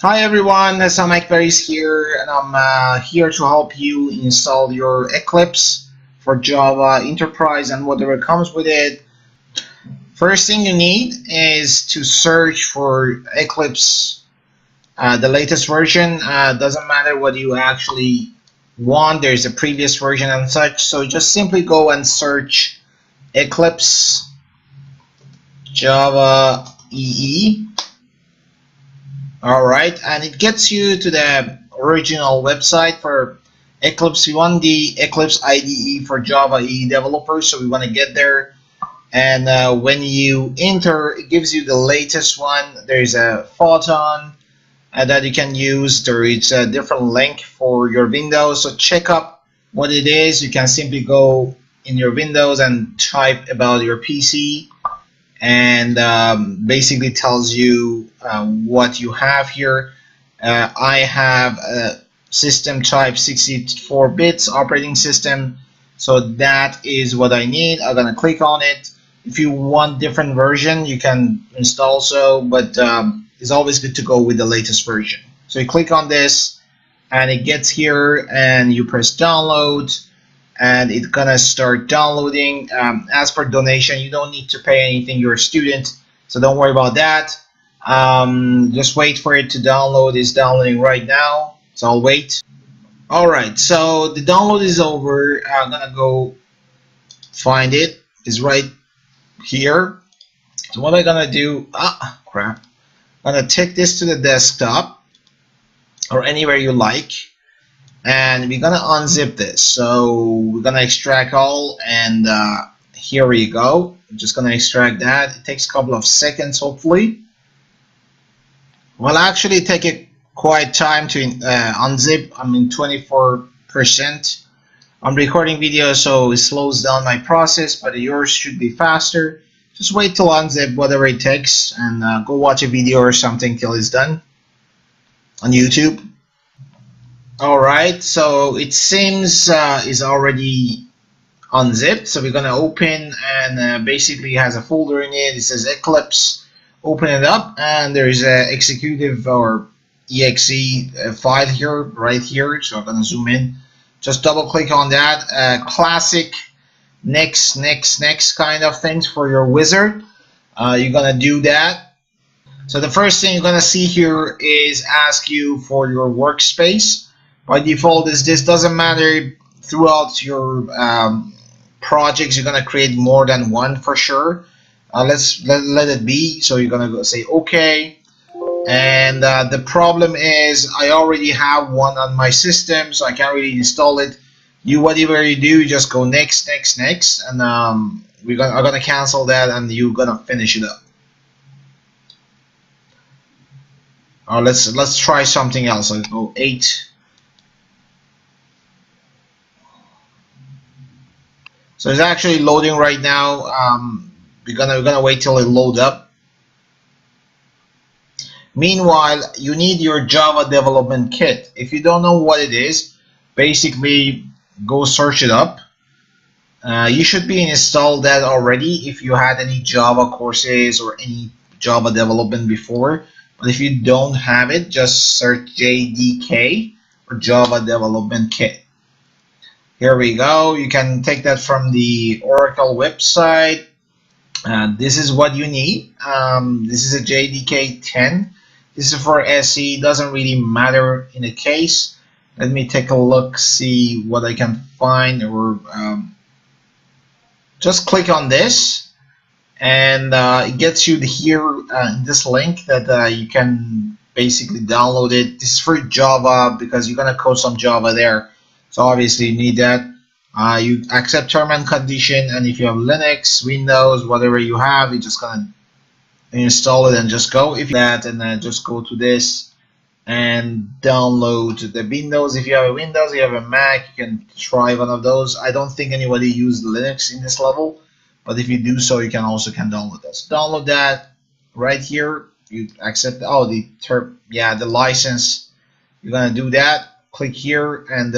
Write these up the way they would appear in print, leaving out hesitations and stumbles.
Hi everyone, Sam Ekberries here, and I'm here to help you install your Eclipse for Java Enterprise and whatever comes with it. First thing you need is to search for Eclipse, the latest version. Doesn't matter what you actually want, there's a previous version and such, so just simply go and search Eclipse Java EE. Alright, and it gets you to the original website for Eclipse. We want the Eclipse IDE for Java EE developers, so we want to get there. And when you enter, it gives you the latest one. There's a photon that you can use. There is a different link for your Windows, so check up what it is. You can simply go in your Windows and type about your PC, and basically tells you what you have here. I have a system type 64 bits operating system, so that is what I need. I'm gonna click on it. If you want different version, you can install so, but it's always good to go with the latest version. So you click on this and it gets here and you press download, and it's gonna start downloading. As for donation, you don't need to pay anything. You're a student, so don't worry about that. Just wait for it to download. It's downloading right now, so I'll wait. Alright, so the download is over. I'm gonna go find it. It's right here. So what I'm gonna do, crap. I'm gonna take this to the desktop or anywhere you like, and we're gonna unzip this. So we're gonna extract all, and here we go. I'm just gonna extract that. It takes a couple of seconds, hopefully. Well, actually take it quite time to unzip. I'm in 24%. I'm recording video, so it slows down my process, but yours should be faster. Just wait till unzip, whatever it takes, and go watch a video or something till it's done on YouTube. Alright, so it seems is already unzipped, so we're gonna open, and basically has a folder in it. It says Eclipse. Open it up, and there's a executive or exe file here, right here. So I'm gonna zoom in. Just double click on that. Classic next kind of things for your wizard. You're gonna do that. So the first thing you're gonna see here is ask you for your workspace. By default, this doesn't matter throughout your projects. You're gonna create more than one for sure. Let it be. So you're gonna go say OK, and the problem is I already have one on my system, so I can't really install it. Whatever you do, just go next, and I'm gonna cancel that, and you're gonna finish it up. Let's try something else. I'll go 8. So it's actually loading right now. We're gonna wait till it loads up. Meanwhile, you need your Java development kit. If you don't know what it is, basically go search it up. You should be installed that already if you had any Java courses or any Java development before. But if you don't have it, just search JDK or Java Development Kit. Here we go. You can take that from the Oracle website. This is what you need. This is a JDK 10. This is for SE. Doesn't really matter in a case. Let me take a look, see what I can find, or just click on this, and it gets you here in this link that you can basically download it. This is for Java because you're gonna code some Java there. So obviously you need that. You accept term and condition, and if you have Linux, Windows, whatever you have, you're just gonna install it and just go. If you that, and then just go to this and download the Windows. If you have a Windows, you have a Mac, you can try one of those. I don't think anybody used Linux in this level, but if you do so, you can download this. Download that right here. You accept the license. You're gonna do that. Click here, and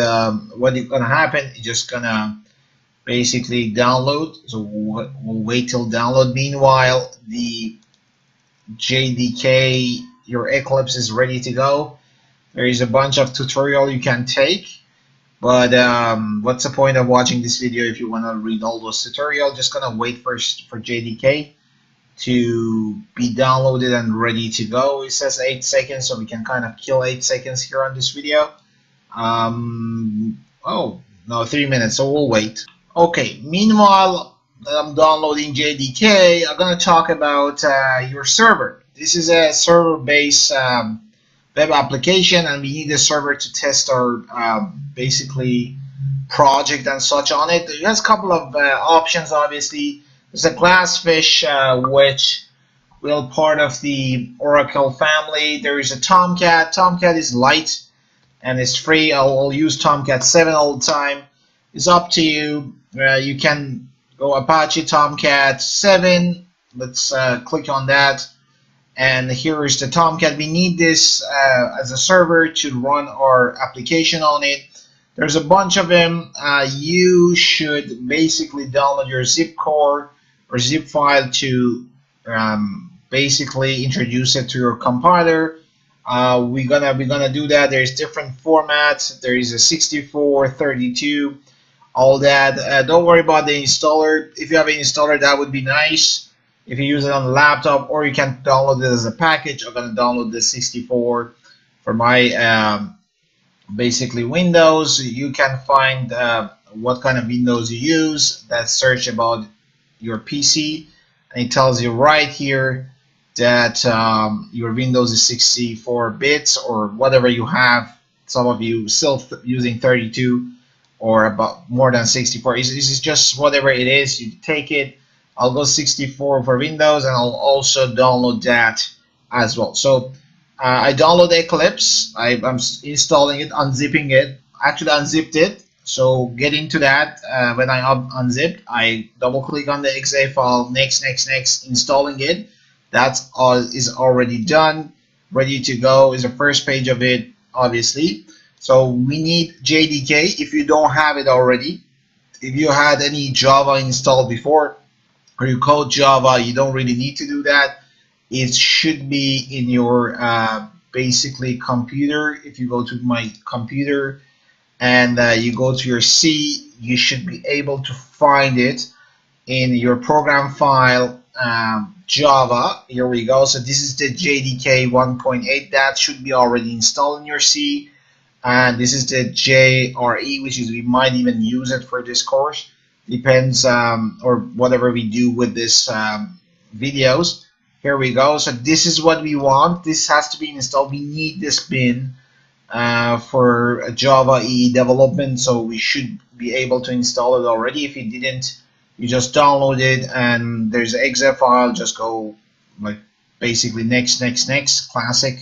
what is gonna happen is just gonna basically download. So we'll wait till download. Meanwhile, the JDK your Eclipse is ready to go. There is a bunch of tutorial you can take, but what's the point of watching this video if you want to read all those tutorials? Just gonna wait first for JDK to be downloaded and ready to go. It says 8 seconds, so we can kind of kill 8 seconds here on this video. Oh no, 3 minutes, so we'll wait. Okay, meanwhile I'm downloading JDK, I'm gonna talk about your server. This is a server-based web application, and we need a server to test our basically project and such on it. It has a couple of options. Obviously, there's a Glassfish, which will part of the Oracle family. There is a TomCat. TomCat is light and it's free. I'll use TomCat 7 all the time. It's up to you. You can go Apache TomCat 7. Let's click on that. And here is the TomCat. We need this as a server to run our application on it. There's a bunch of them. You should basically download your zip core or zip file to basically introduce it to your compiler. We're gonna do that. There's different formats. There is a 64, 32, all that. Don't worry about the installer. If you have an installer, that would be nice. If you use it on the laptop, or you can download it as a package. I'm gonna download the 64 for my basically Windows. You can find what kind of Windows you use. That search about your PC, and it tells you right here that your Windows is 64 bits or whatever you have. Some of you still using 32 or about more than 64. This is just whatever it is. You take it. I'll go 64 for Windows, and I'll also download that as well. So I download Eclipse. I'm installing it, unzipping it. Actually unzipped it. So get into that. When I unzipped, I double click on the exe file. Next, installing it. That's all is already done, ready to go. Is the first page of it, obviously. So we need JDK. If you don't have it already, if you had any Java installed before, or you code Java, you don't really need to do that. It should be in your basically computer. If you go to my computer and you go to your C, you should be able to find it in your program file, Java. Here we go. So this is the JDK 1.8. That should be already installed in your C. And this is the JRE, which is we might even use it for this course. Depends, or whatever we do with this videos. Here we go. So this is what we want. This has to be installed. We need this bin for Java EE development, so we should be able to install it already. If you didn't, you just download it, and there's an exe file. Just go like basically next, classic,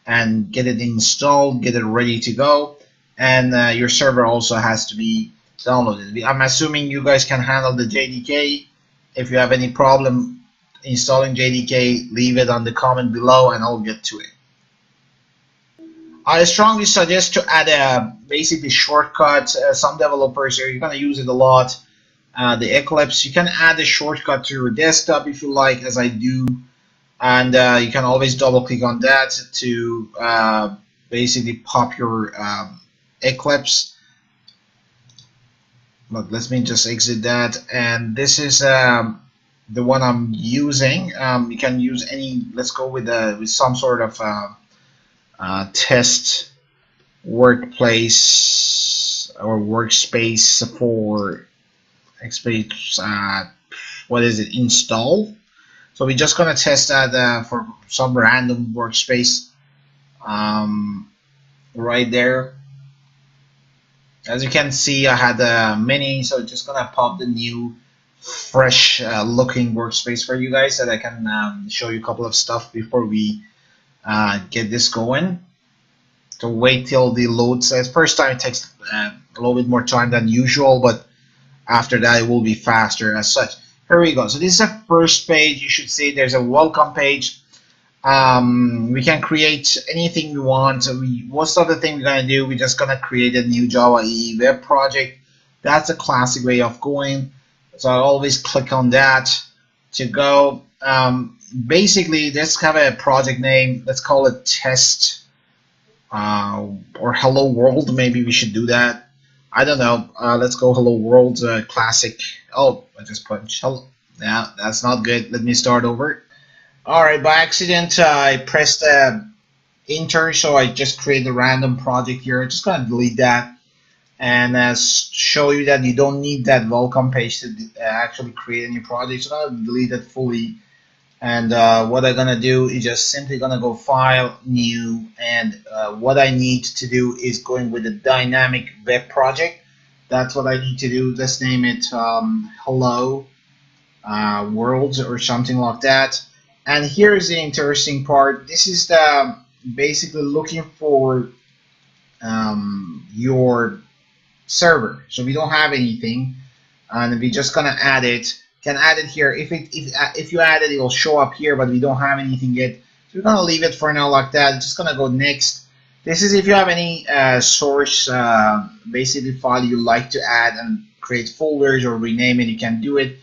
and get it installed, get it ready to go. And your server also has to be downloaded. I'm assuming you guys can handle the JDK. If you have any problem installing JDK, leave it on the comment below and I'll get to it. I strongly suggest to add a basically shortcut. Some developers are going to use it a lot. The Eclipse, you can add a shortcut to your desktop if you like, as I do, and you can always double click on that to basically pop your Eclipse. Look, let me just exit that, and this is the one I'm using. You can use any. Let's go with some sort of test workplace or workspace for what is it? Install. So we're just gonna test that for some random workspace right there. As you can see, I had many, so just gonna pop the new fresh looking workspace for you guys so that I can show you a couple of stuff before we get this going. So wait till the load says. First time it takes a little bit more time than usual, but after that it will be faster as such. Here we go. So this is a first page. You should see there's a welcome page. We can create anything we want. So most of the thing we're gonna do, we're just gonna create a new Java EE web project. That's a classic way of going. So I always click on that to go. basically, let's have a project name. Let's call it test or hello world. Maybe we should do that. I don't know. Let's go hello world classic. Oh, I just punched hello. Yeah, that's not good. Let me start over. All right, by accident, I pressed enter, so I just created a random project here. I'm just gonna delete that and show you that you don't need that welcome page to actually create a new project. So I'm gonna delete it fully. And what I'm gonna do is just simply gonna go file new, and what I need to do is going with the dynamic web project. That's what I need to do. Let's name it hello world or something like that. And here's the interesting part. This is the basically looking for your server. So we don't have anything, and we're just gonna add it. Can add it here. If you add it, it will show up here, but we don't have anything yet. So we're gonna leave it for now like that. Just gonna go next. This is if you have any source basically file you like to add and create folders or rename it, you can do it.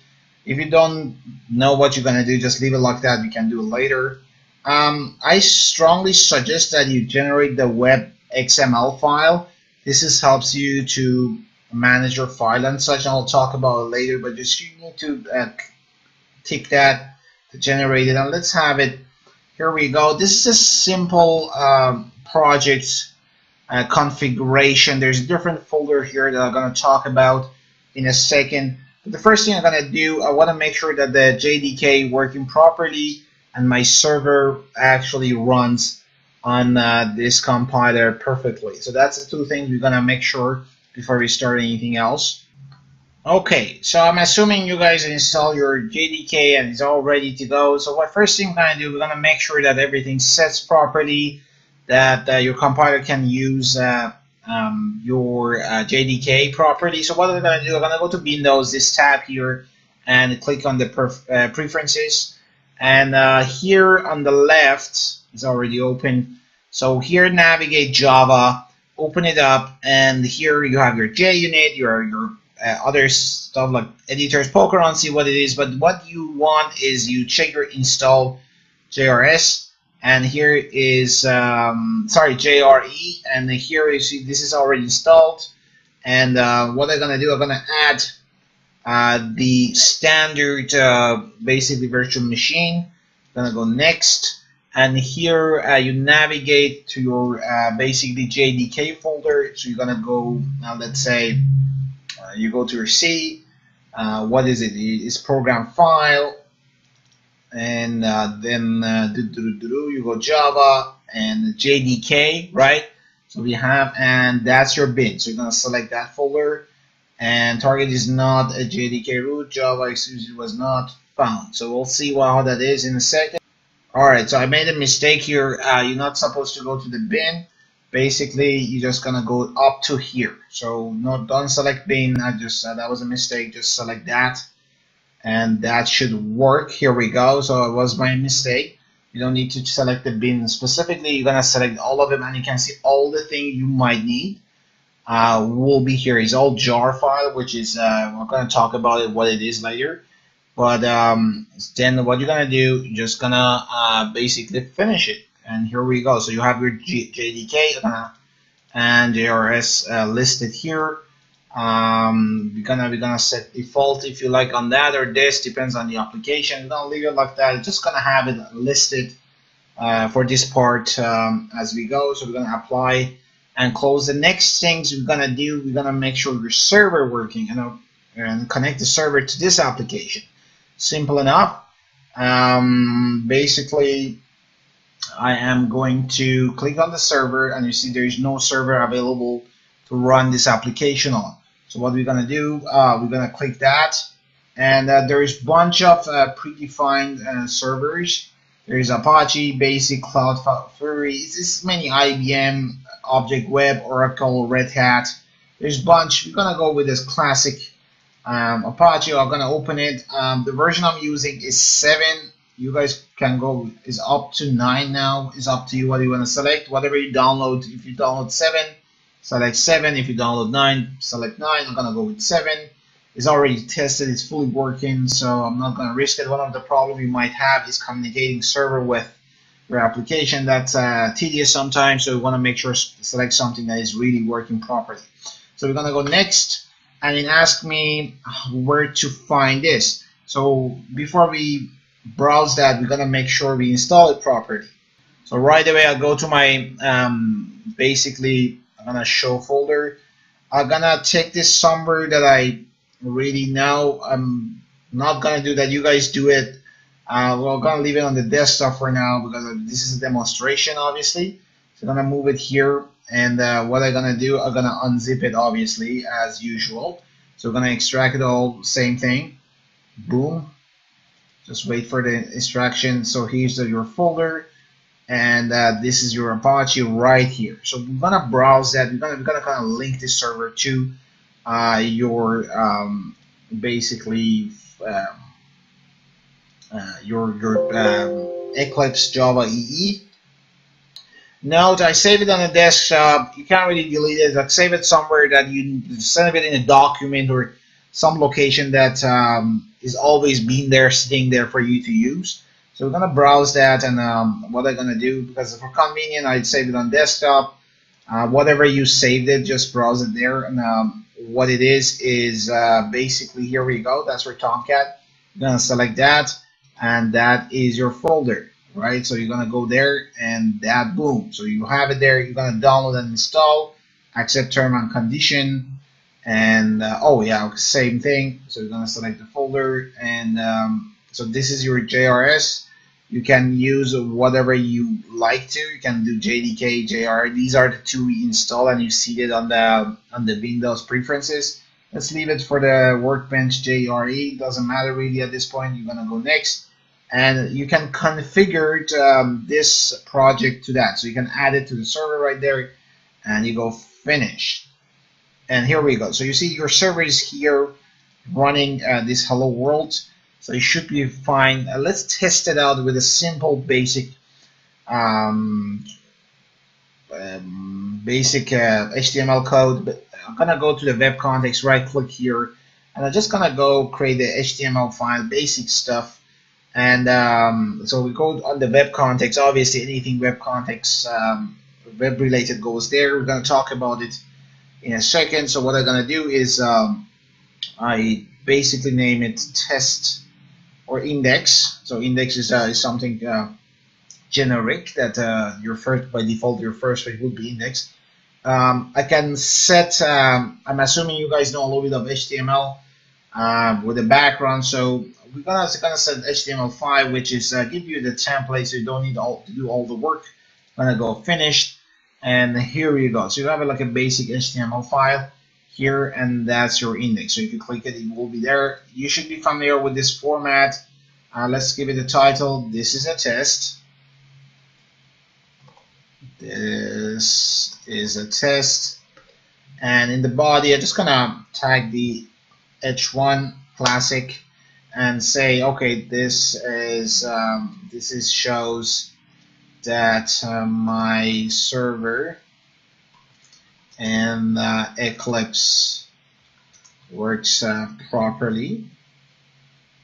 If you don't know what you're gonna do, just leave it like that. You can do it later. I strongly suggest that you generate the web XML file. This helps you to manage your file and such, and I'll talk about it later, but just you need to tick that to generate it. And let's have it. Here we go. This is a simple project configuration. There's a different folder here that I'm going to talk about in a second. But the first thing I'm going to do, I want to make sure that the JDK working properly and my server actually runs on this compiler perfectly. So that's the two things we're going to make sure before we start anything else. Okay, so I'm assuming you guys install your JDK and it's all ready to go. So what first thing we're going to do, we're going to make sure that everything sets properly, that your compiler can use your JDK properly. So what we're going to do, we're going to go to Windows, this tab here, and click on the preferences. And here on the left, it's already open. So here, navigate Java. Open it up, and here you have your JUnit, your other stuff like editors, poke around, see what it is. But what you want is you check your install JRS, and here is JRE, and here you see this is already installed. And what I'm gonna do, I'm gonna add the standard basically virtual machine. I'm gonna go next. And here you navigate to your basically JDK folder. So you're gonna go now. Let's say you go to your C. What is it? It's program file, and then you go Java and JDK, right? So we have, and that's your bin. So you're gonna select that folder. And target is not a JDK root. Java exclusive was not found. So we'll see how that is in a second. Alright, so I made a mistake here. You're not supposed to go to the bin. Basically, you're just gonna go up to here. So don't select bin. I just that was a mistake. Just select that, and that should work. Here we go. So it was my mistake. You don't need to select the bin specifically. You're gonna select all of them, and you can see all the things you might need. Will be here. It's all jar file, which is we're gonna talk about it what it is later. But then what you're gonna do, you're just gonna basically finish it. And here we go. So you have your JDK and JRS listed here. We're gonna set default if you like on that or this, depends on the application. We're gonna leave it like that. We're just gonna have it listed for this part as we go. So we're gonna apply and close. The next things we're gonna do, we're gonna make sure your server working, and connect the server to this application. Simple enough. Basically, I am going to click on the server, and you see there is no server available to run this application on. So what we're gonna do, we're gonna click that, and there is a bunch of predefined servers. There is Apache, Basic, Cloud Fury. It's many IBM, Object Web, Oracle, Red Hat. There's a bunch. We're gonna go with this classic Apache. I'm gonna open it. The version I'm using is 7. You guys can go is up to 9 now. It's up to you what you want to select. Whatever you download. If you download 7, select 7. If you download 9, select 9. I'm gonna go with 7. It's already tested, it's fully working, so I'm not going to risk it. One of the problems you might have is communicating server with your application. That's tedious sometimes, so we want to make sure select something that is really working properly. So we're going to go next, and it asks me where to find this. So before we browse that, we're going to make sure we install it properly. So right away, I'll go to my basically I'm gonna show folder. I'm gonna take this somewhere that I already know. I'm not gonna do that. You guys do it. We're gonna leave it on the desktop for now because this is a demonstration, obviously. So I'm gonna move it here, and what I'm gonna do, I'm gonna unzip it, obviously, as usual. So we're gonna extract it all, same thing. Boom. Just wait for the extraction. So here's your folder. And this is your Apache right here. So we're gonna browse that. We're gonna kind of link this server to your basically your Eclipse Java EE. Note, I save it on the desktop. You can't really delete it. Like, save it somewhere that you save it in a document or some location that is always being there, sitting there for you to use. So we're gonna browse that, and what I'm gonna do, because for convenient, I'd save it on desktop. Whatever you saved it, just browse it there. And what it is basically, here we go. That's for TomCat. You're gonna select that, and that is your folder, right? So you're gonna go there, and that, boom. So you have it there. You're gonna download and install, accept term and condition, and oh yeah, same thing. So you're gonna select the folder, and so this is your JRS. You can use whatever you like to. You can do JDK, JR. These are the two we install, and you see it on the Windows preferences. Let's leave it for the Workbench JRE. Doesn't matter really at this point. You're gonna go next, and you can configure this project to that. So you can add it to the server right there, and you go finish. And here we go. So you see your server is here running this hello world. So it should be fine. Let's test it out with a simple basic HTML code. But I'm gonna go to the web context, right click here, and I'm just gonna go create the HTML file, basic stuff. And so we go on the web context. Obviously, anything web context, web related goes there. We're gonna talk about it in a second. So what I'm gonna do is I basically name it test or index. So index is something generic that your first, by default, your first page would be index. I can set, I'm assuming you guys know a little bit of HTML with the background. So we're gonna set HTML5, which is give you the template, so you don't need to do all the work. I'm gonna go finish, and here you go. So you have like a basic HTML file here, and that's your index. So if you click it, it will be there. You should be familiar with this format. Let's give it a title. This is a test. This is a test. And in the body, I'm just gonna tag the h1 classic and say, okay, this shows that my server and Eclipse works properly.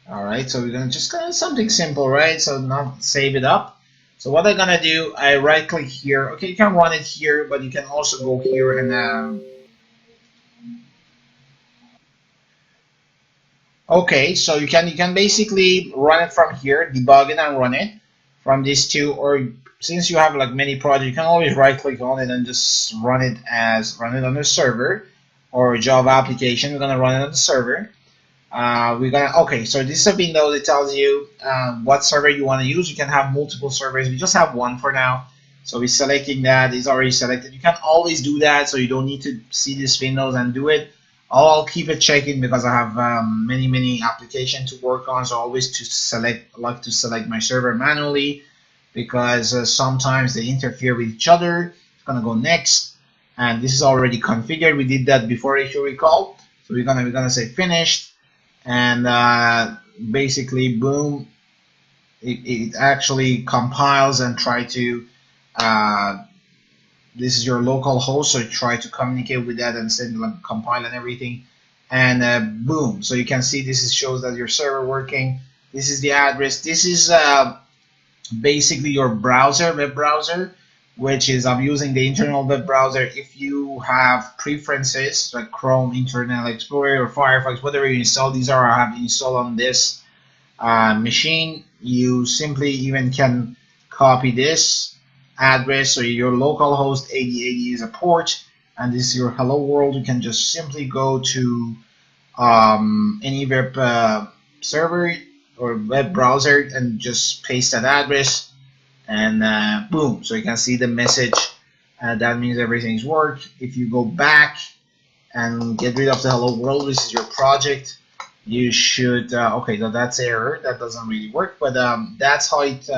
All right, so we're gonna just something simple, right? So not save it up. So what I'm gonna do, I right click here. Okay, you can run it here, but you can also go here and okay, so you can basically run it from here, debug it and run it from these two, or since you have like many projects, you can always right click on it and just run it on the server or Java application. We're gonna run it on the server. Okay, so this is a window that tells you what server you want to use. You can have multiple servers. We just have one for now, so we're selecting that. It's already selected. You can always do that, so you don't need to see this windows and do it. I'll keep it checking because I have many applications to work on, so always like to select my server manually because sometimes they interfere with each other. It's gonna go next, and this is already configured. We did that before, if you recall. So we're gonna say finished, and basically, boom, it actually compiles and try to. This is your local host, so try to communicate with that and send like compile and everything. and boom. So you can see this shows that your server working. This is the address. This is basically your browser, web browser, which is I'm using the internal web browser. If you have preferences like Chrome, Internet Explorer, or Firefox, whatever you install, these are I have installed on this machine. You simply even can copy this address, so your local host 8080 is a port, and this is your hello world. You can just simply go to any web server or web browser and just paste that address, and boom, so you can see the message. That means everything's worked. If you go back and get rid of the hello world, this is your project, you should okay, so that's error, that doesn't really work, but that's how it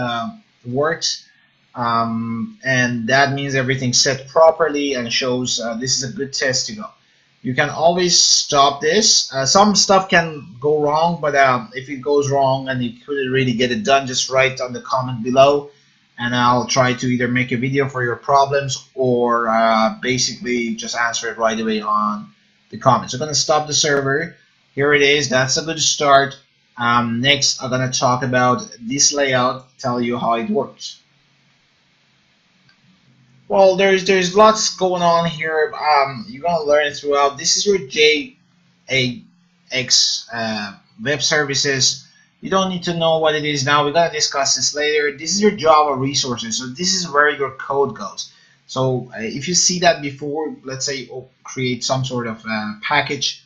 works. And that means everything's set properly and shows this is a good test to go. You can always stop this. Some stuff can go wrong, but if it goes wrong and you couldn't really get it done, just write on the comment below, and I'll try to either make a video for your problems or basically just answer it right away on the comments. I'm going to stop the server. Here it is. That's a good start. Next, I'm going to talk about this layout, tell you how it works. Well, there's lots going on here. You're gonna learn throughout. This is your JAX web services. You don't need to know what it is now. We're gonna discuss this later. This is your Java resources. So this is where your code goes. So if you see that before, let's say create some sort of package,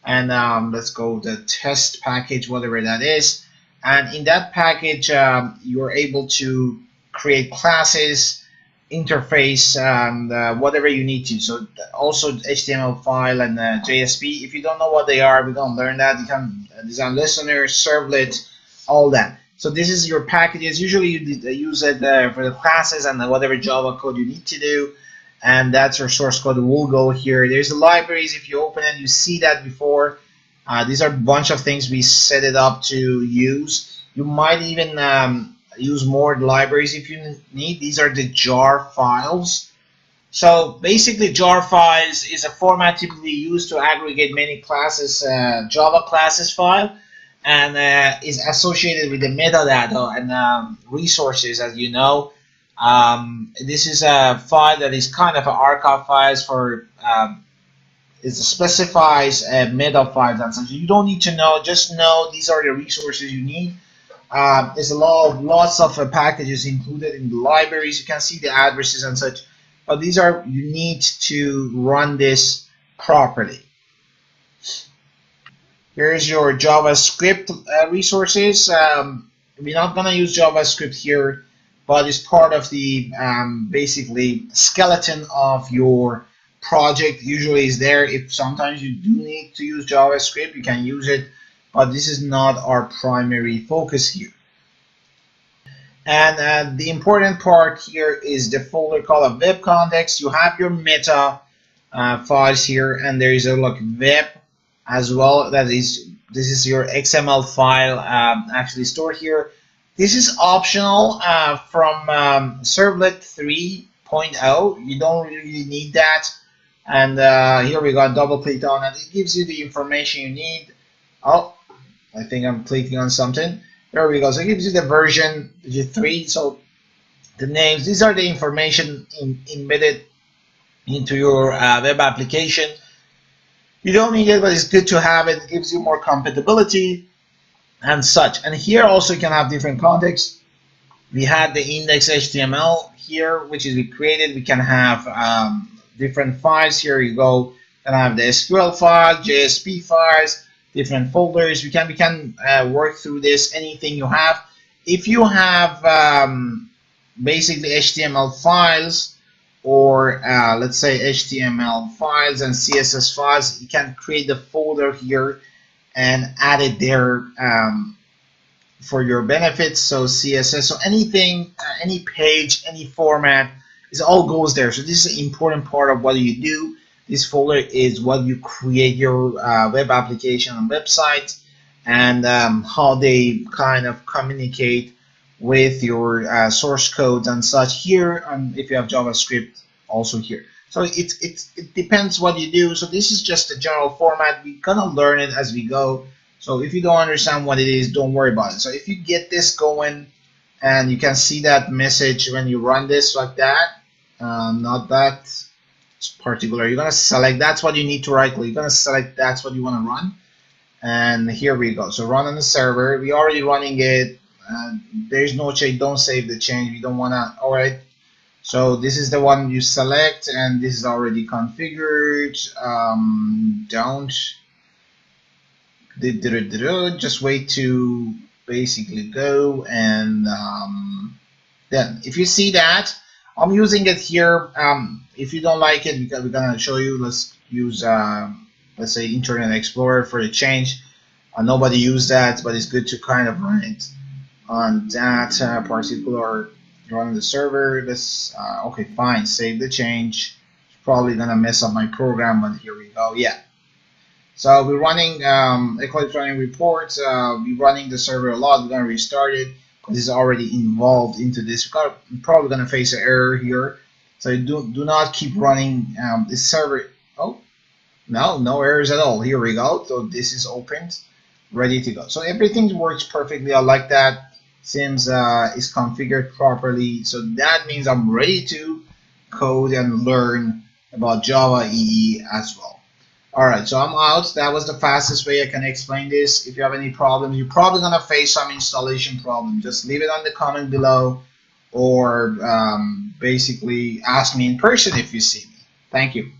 and let's go the test package, whatever that is. And in that package, you're able to create classes, interface, and whatever you need to. So also HTML file and JSP. If you don't know what they are, we're gonna learn that. You can design listener, servlet, all that. So this is your packages. Usually you use it for the classes and whatever Java code you need to do, and that's your source code. Will go here. There's the libraries. If you open it, you see that before. These are a bunch of things we set it up to use. You might even use more libraries if you need. These are the jar files. So basically jar files is a format typically used to aggregate many classes, Java classes file, and is associated with the metadata and resources, as you know. This is a file that is kind of an archive files for it specifies meta files and such. You don't need to know, just know these are the resources you need. There's lots of packages included in the libraries. You can see the addresses and such, but these are, you need to run this properly. Here's your JavaScript resources. We're not gonna use JavaScript here, but it's part of the basically skeleton of your project. Usually is there. If sometimes you do need to use JavaScript, you can use it, but this is not our primary focus here. And the important part here is the folder called a web context. You have your meta files here, and there is a web as well. This is your XML file actually stored here. This is optional from Servlet 3.0. You don't really need that. And here we go. Double click on it. It gives you the information you need. Oh, I think I'm clicking on something. There we go. So it gives you the version 3. So the names, these are the information embedded into your web application. You don't need it, but it's good to have it. It gives you more compatibility and such. And here also you can have different contexts. We had the index HTML here, which is we created. We can have different files. Here you go. And I have the SQL file, JSP files, different folders. We can work through this, anything you have. If you have basically HTML files, or let's say HTML files and CSS files, you can create the folder here and add it there for your benefits. So CSS, so anything, any page, any format, it all goes there. So this is an important part of what you do. This folder is what you create your web application and website, and how they kind of communicate with your source codes and such here. And if you have JavaScript, also here. So it depends what you do. So this is just a general format. We're gonna learn it as we go. So if you don't understand what it is, don't worry about it. So if you get this going, and you can see that message when you run this like that, not that particular. You're gonna select. That's what you need to right click. You're gonna select. That's what you want to run. And here we go. So run on the server. We already running it. There's no change. Don't save the change. We don't wanna. All right. So this is the one you select, and this is already configured. Don't just wait to basically go, and then if you see that, I'm using it here. If you don't like it, because we're gonna show you, let's use let's say Internet Explorer for the change. Nobody used that, but it's good to kind of run it on that particular run the server. Let's okay, fine, save the change. It's probably gonna mess up my program, but here we go. Yeah. So we're running Eclipse running reports. We're running the server a lot. We're gonna restart it because it's already involved into this. We're probably gonna face an error here. So do not keep running this server. Oh no errors at all. Here we go. So this is opened, ready to go. So everything works perfectly. I like that. Seems is configured properly. So that means I'm ready to code and learn about Java EE as well. Alright, so I'm out. That was the fastest way I can explain this. If you have any problems, you're probably going to face some installation problem. Just leave it on the comment below, or basically ask me in person if you see me. Thank you.